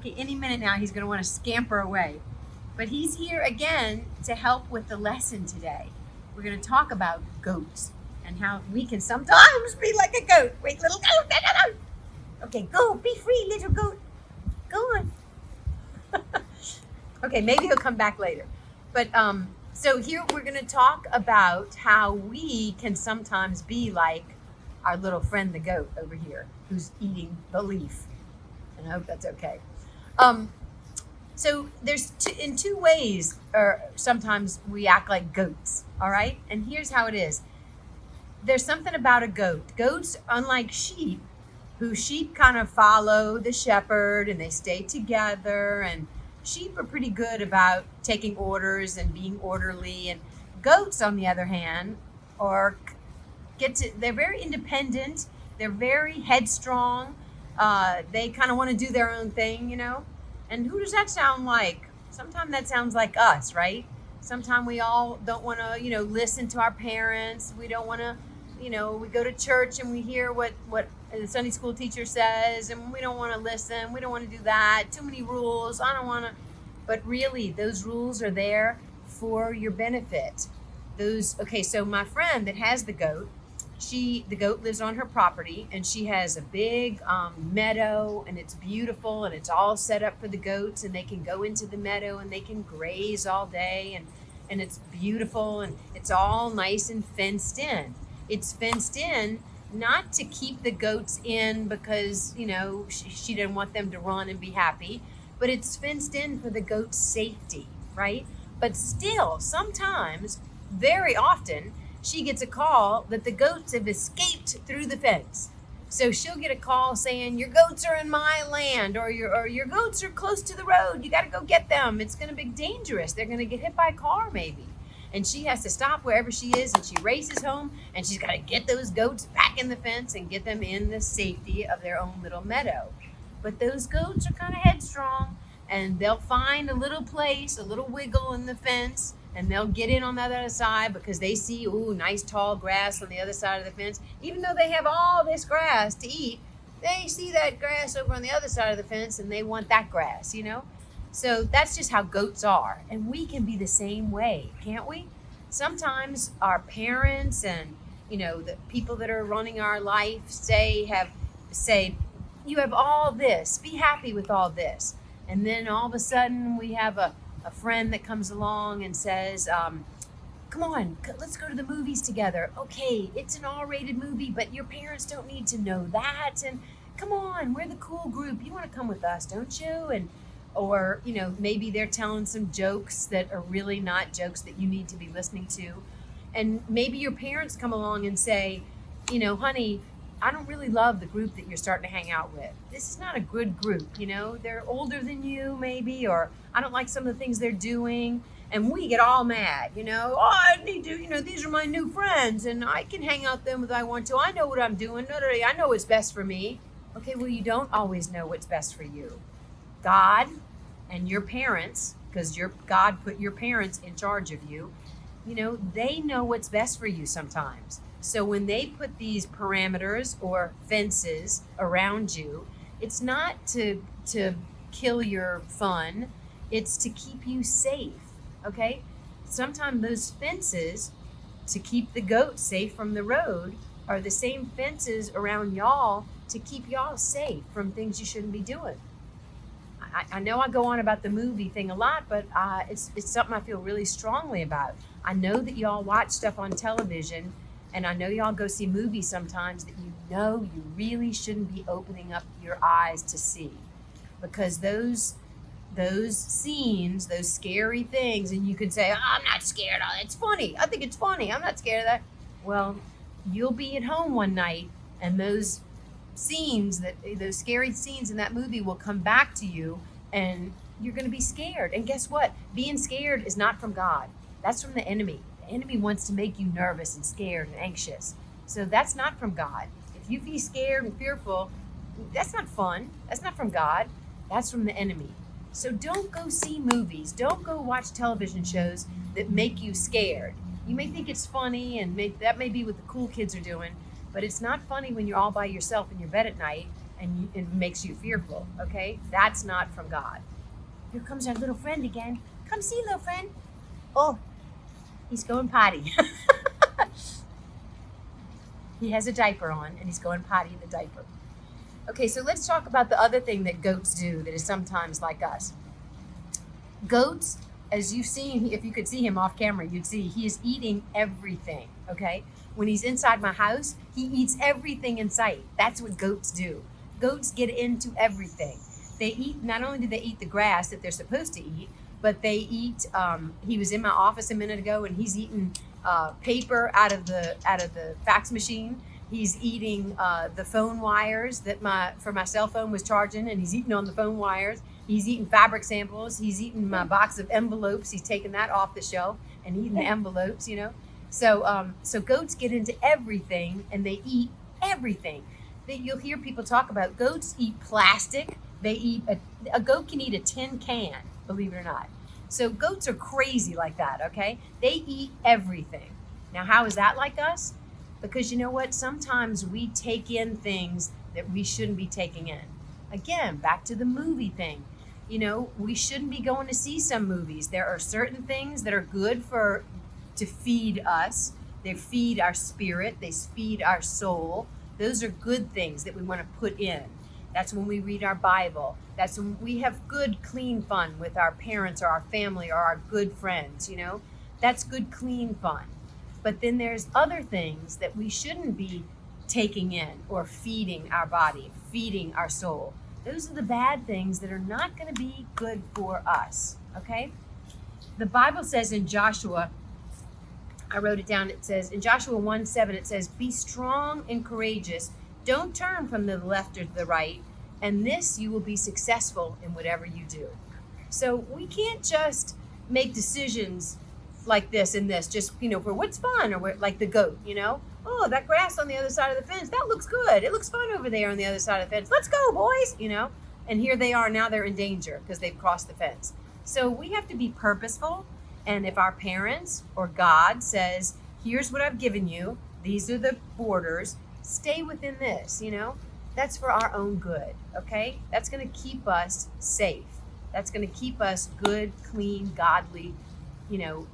Okay, any minute now he's going to want to scamper away. But he's here again to help with the lesson today. We're going to talk about goats and how we can sometimes be like a goat. Wait, little goat. No, no, no. Okay, go. Be free, little goat. Go on. Okay, maybe he'll come back later. But so here we're going to talk about how we can sometimes be like our little friend the goat over here who's eating the leaf. And I hope that's okay. So there's in two ways, or sometimes we act like goats, all right? And here's how it is. There's something about a goat. Goats, unlike sheep, who sheep kind of follow the shepherd and they stay together, and sheep are pretty good about taking orders and being orderly. And goats, on the other hand, they're very independent. They're very headstrong. They kind of want to do their own thing, you know? And who does that sound like? Sometimes that sounds like us, right? Sometimes we all don't want to, listen to our parents. We don't want to, we go to church and we hear what the Sunday school teacher says, and we don't want to listen. We don't want to do that. Too many rules. I don't want to. But really, those rules are there for your benefit. So my friend that has the goat, the goat lives on her property, and she has a big meadow, and it's beautiful, and it's all set up for the goats, and they can go into the meadow and they can graze all day, and it's beautiful, and it's all nice and fenced in. It's fenced in not to keep the goats in because she didn't want them to run and be happy, but it's fenced in for the goats' safety, right? But still, sometimes, very often, she gets a call that the goats have escaped through the fence. So she'll get a call saying, your goats are in my land, or your goats are close to the road. You got to go get them. It's going to be dangerous. They're going to get hit by a car maybe. And she has to stop wherever she is, and she races home, and she's got to get those goats back in the fence and get them in the safety of their own little meadow. But those goats are kind of headstrong, and they'll find a little place, a little wiggle in the fence, and they'll get in on the other side because they see, nice tall grass on the other side of the fence. Even though they have all this grass to eat, they see that grass over on the other side of the fence and they want that grass, So that's just how goats are. And we can be the same way, can't we? Sometimes our parents and, the people that are running our life say, you have all this, be happy with all this. And then all of a sudden we have a friend that comes along and says, come on, let's go to the movies together. Okay, it's an R-rated movie, but your parents don't need to know that. And come on, we're the cool group. You want to come with us, don't you? Or maybe they're telling some jokes that are really not jokes that you need to be listening to. And maybe your parents come along and say, honey, I don't really love the group that you're starting to hang out with. This is not a good group, They're older than you, maybe, or I don't like some of the things they're doing. And we get all mad, I need to, these are my new friends, and I can hang out with them if I want to. I know what I'm doing. I know what's best for me. Okay, well, you don't always know what's best for you. God and your parents, because God put your parents in charge of you, they know what's best for you sometimes. So when they put these parameters or fences around you, it's not to kill your fun, it's to keep you safe, okay? Sometimes those fences to keep the goats safe from the road are the same fences around y'all to keep y'all safe from things you shouldn't be doing. I know I go on about the movie thing a lot, but it's something I feel really strongly about. I know that y'all watch stuff on television, and I know y'all go see movies sometimes that you really shouldn't be opening up your eyes to see, because those scenes, those scary those, and you can say, I'm not scared. Oh, it's funny. I think it's funny. I'm not scared of that. Well, you'll be at home one night, and those scary scenes in that movie will come back to you, and you're going to be scared. And guess what? Being scared is not from God. That's from the enemy. The enemy wants to make you nervous and scared and anxious. So that's not from God. If you be scared and fearful, that's not fun. That's not from God. That's from the enemy. So don't go see movies. Don't go watch television shows that make you scared. You may think it's funny, and that may be what the cool kids are doing, but it's not funny when you're all by yourself in your bed at night and it makes you fearful, okay? That's not from God. Here comes our little friend again. Come see, little friend. Oh, he's going potty. He has a diaper on, and he's going potty in the diaper. Okay, so let's talk about the other thing that goats do that is sometimes like us. Goats, as you've seen, if you could see him off camera, you'd see he is eating everything, okay? When he's inside my house, he eats everything in sight. That's what goats do. Goats get into everything. They eat, not only do they eat the grass that they're supposed to eat, but they eat, he was in my office a minute ago, and he's eating paper out of the fax machine. He's eating the phone wires that for my cell phone was charging, and he's eating on the phone wires. He's eating fabric samples. He's eating my box of envelopes. He's taking that off the shelf and eating the envelopes, you know. So goats get into everything, and they eat everything. You'll hear people talk about goats eat plastic. They eat a goat can eat a tin can, believe it or not. So goats are crazy like that, okay? They eat everything. Now, how is that like us? Because you know what? Sometimes we take in things that we shouldn't be taking in. Again, back to the movie thing. You know, we shouldn't be going to see some movies. There are certain things that are good to feed us. They feed our spirit. They feed our soul. Those are good things that we want to put in. That's when we read our Bible. That's when we have good, clean fun with our parents or our family or our good friends, you know. That's good, clean fun. But then there's other things that we shouldn't be taking in or feeding our body, feeding our soul. Those are the bad things that are not going to be good for us, okay? The Bible says in Joshua, I wrote it down, it says, in Joshua 1:7, it says, be strong and courageous. Don't turn from the left or the right, and this you will be successful in whatever you do. So we can't just make decisions like this and this, just, you know, for what's fun, or like the goat, you know? Oh, that grass on the other side of the fence, that looks good. It looks fun over there on the other side of the fence. Let's go, boys, you know? And here they are, now they're in danger because they've crossed the fence. So we have to be purposeful, and if our parents or God says, here's what I've given you, these are the borders, stay within this, you know? That's for our own good, okay? That's going to keep us safe. That's going to keep us good, clean, godly, you know,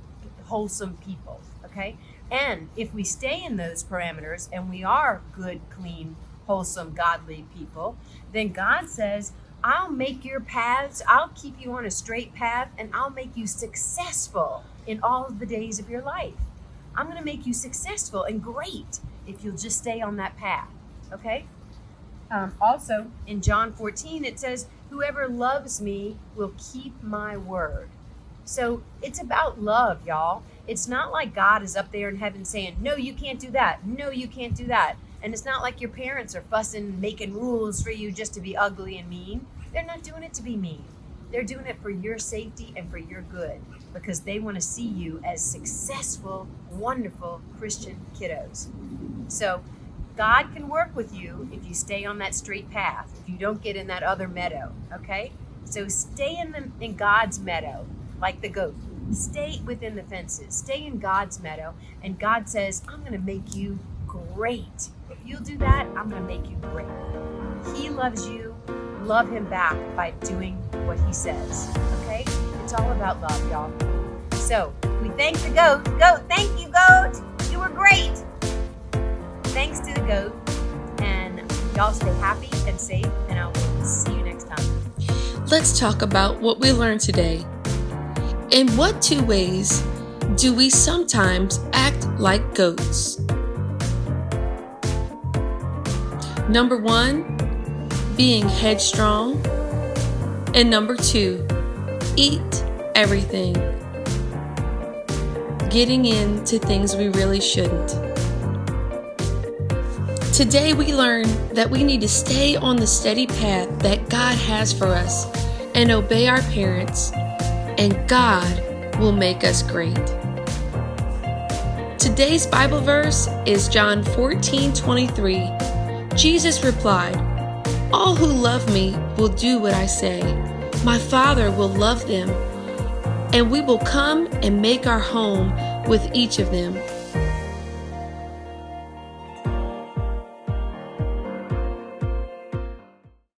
wholesome people, okay? And if we stay in those parameters and we are good, clean, wholesome, godly people, then God says, I'll make your paths, I'll keep you on a straight path, and I'll make you successful in all of the days of your life. I'm going to make you successful and great if you'll just stay on that path, okay? Also, in John 14, it says, whoever loves me will keep my word. So it's about love, y'all. It's not like God is up there in heaven saying, no, you can't do that. No, you can't do that. And it's not like your parents are fussing, making rules for you just to be ugly and mean. They're not doing it to be mean. They're doing it for your safety and for your good, because they want to see you as successful, wonderful Christian kiddos. So God can work with you if you stay on that straight path, if you don't get in that other meadow, okay? So stay in God's meadow, like the goat. Stay within the fences. Stay in God's meadow. And God says, I'm going to make you great. If you'll do that, I'm going to make you great. He loves you. Love him back by doing what he says, okay? It's all about love, y'all. So we thank the goat. Goat, thank you, goat. You were great. Thanks to the goat. And y'all stay happy and safe, and I'll see you next time. Let's talk about what we learned today. In what two ways do we sometimes act like goats? Number 1, being headstrong. And number 2, eat everything. Getting into things we really shouldn't. Today we learned that we need to stay on the steady path that God has for us and obey our parents, and God will make us great. Today's Bible verse is John 14:23. Jesus replied, all who love me will do what I say. My Father will love them, and we will come and make our home with each of them.